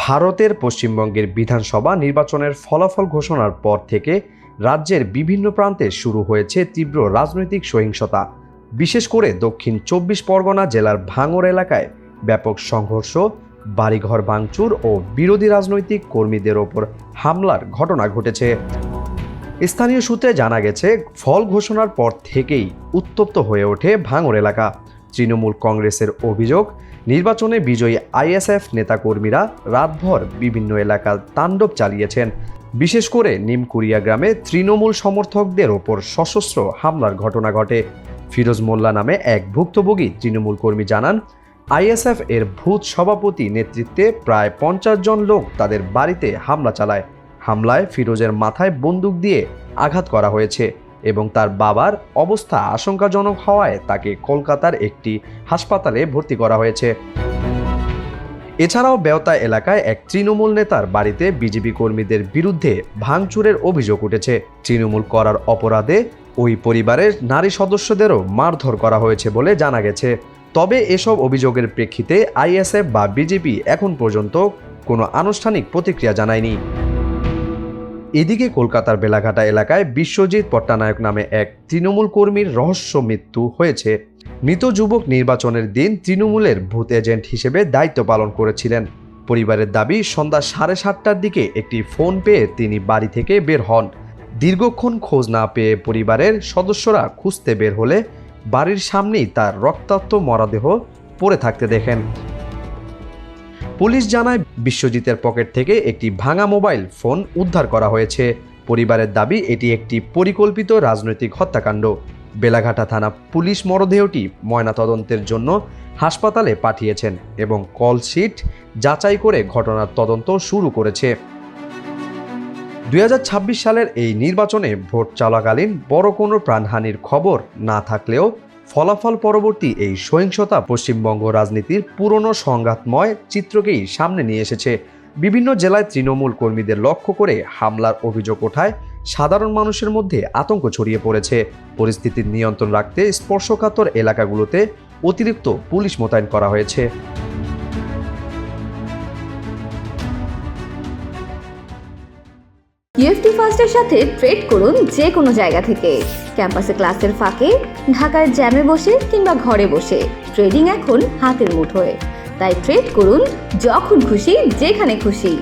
ভারতের পশ্চিমবঙ্গের বিধানসভা নির্বাচনের ফলাফল ঘোষণার পর থেকে রাজ্যের বিভিন্ন প্রান্তে শুরু হয়েছে তীব্র রাজনৈতিক সহিংসতা। বিশেষ করে দক্ষিণ ২৪ পরগনা জেলার ভাঙড় এলাকায় ব্যাপক সংঘর্ষ, বাড়িঘর ভাঙচুর ও বিরোধী রাজনৈতিক কর্মীদের ওপর হামলার ঘটনা ঘটেছে। স্থানীয় সূত্রে জানা গেছে, ফল ঘোষণার পর থেকেই উত্তপ্ত হয়ে ওঠে ভাঙড় এলাকা। তৃণমূল কংগ্রেসের অভিযোগ, নির্বাচনে বিজয়ী আইএসএফ নেতাকর্মীরা রাতভর বিভিন্ন এলাকায় তাণ্ডব চালিয়েছেন। বিশেষ করে নিমকুড়িয়া গ্রামে তৃণমূল সমর্থকদের ওপর সশস্ত্র হামলার ঘটনা ঘটে। ফিরোজ মোল্লা নামে এক ভুক্তভোগী তৃণমূল কর্মী জানান, আইএসএফ এর ভূত সভাপতি নেতৃত্বে প্রায় ৫০ জন লোক তাদের বাড়িতে হামলা চালায়। হামলায় ফিরোজের মাথায় বন্দুক দিয়ে আঘাত করা হয়েছে এবং তার বাবার অবস্থা আশঙ্কাজনক হওয়ায় তাকে কলকাতার একটি হাসপাতালে ভর্তি করা হয়েছে। এছাড়াও বেওতা এলাকায় এক তৃণমূল নেতার বাড়িতে বিজেপি কর্মীদের বিরুদ্ধে ভাঙচুরের অভিযোগ উঠেছে। তৃণমূল করার অপরাধে ওই পরিবারের নারী সদস্যদেরও মারধর করা হয়েছে বলে জানা গেছে। তবে এসব অভিযোগের প্রেক্ষিতে আইএসএফ বা বিজেপি এখন পর্যন্ত কোনো আনুষ্ঠানিক প্রতিক্রিয়া জানায়নি। এদিকে কলকাতার বেলাঘাটা এলাকায় বিশ্বজিৎ পট্টনায়ক নামে এক তৃণমূল কর্মীর রহস্য মৃত্যু হয়েছে। মৃত যুবক নির্বাচনের দিন তৃণমূলের ভূত এজেন্ট হিসেবে দায়িত্ব পালন করেছিলেন। পরিবারের দাবি, সন্ধ্যা 7:30টার দিকে একটি ফোন পেয়ে তিনি বাড়ি থেকে বের হন। দীর্ঘক্ষণ খোঁজ না পেয়ে পরিবারের সদস্যরা খুঁজতে বের হলে বাড়ির সামনেই তার রক্তাক্ত মরদেহ পড়ে থাকতে দেখেন। পুলিশ জানায়, বিশ্বজিতের পকেট থেকে একটি ভাঙা মোবাইল ফোন উদ্ধার করা হয়েছে। পরিবারের দাবি, এটি একটি পরিকল্পিত রাজনৈতিক হত্যাকাণ্ড। বেলাঘাটা থানা পুলিশ মরদেহটি ময়নাতদন্তের জন্য হাসপাতালে পাঠিয়েছেন এবং কলশিট যাচাই করে ঘটনার তদন্ত শুরু করেছে। ২০২৬ সালের এই নির্বাচনে ভোট চলাকালীন বড় কোনো প্রাণহানির খবর না থাকলেও ফলাফল পরবর্তী এই সহিংসতা পশ্চিমবঙ্গ রাজনীতির পুরনো সংঘাতময় চিত্রকেই সামনে নিয়ে এসেছে। বিভিন্ন জেলায় তৃণমূল কর্মীদের লক্ষ্য করে হামলার অভিযোগ ওঠায় সাধারণ মানুষের মধ্যে আতঙ্ক ছড়িয়ে পড়েছে। পরিস্থিতির নিয়ন্ত্রণ রাখতে স্পর্শকাতর এলাকাগুলোতে অতিরিক্ত পুলিশ মোতায়েন করা হয়েছে। ইউএফটি ফার্স্টের সাথে ট্রেড করুন যে কোনো জায়গা থেকে। ক্যাম্পাসে ক্লাসের ফাঁকে, ঢাকায় জ্যামে বসে কিংবা ঘরে বসে, ট্রেডিং এখন হাতের মুঠোয়। তাই ট্রেড করুন যখন খুশি, যেখানে খুশি।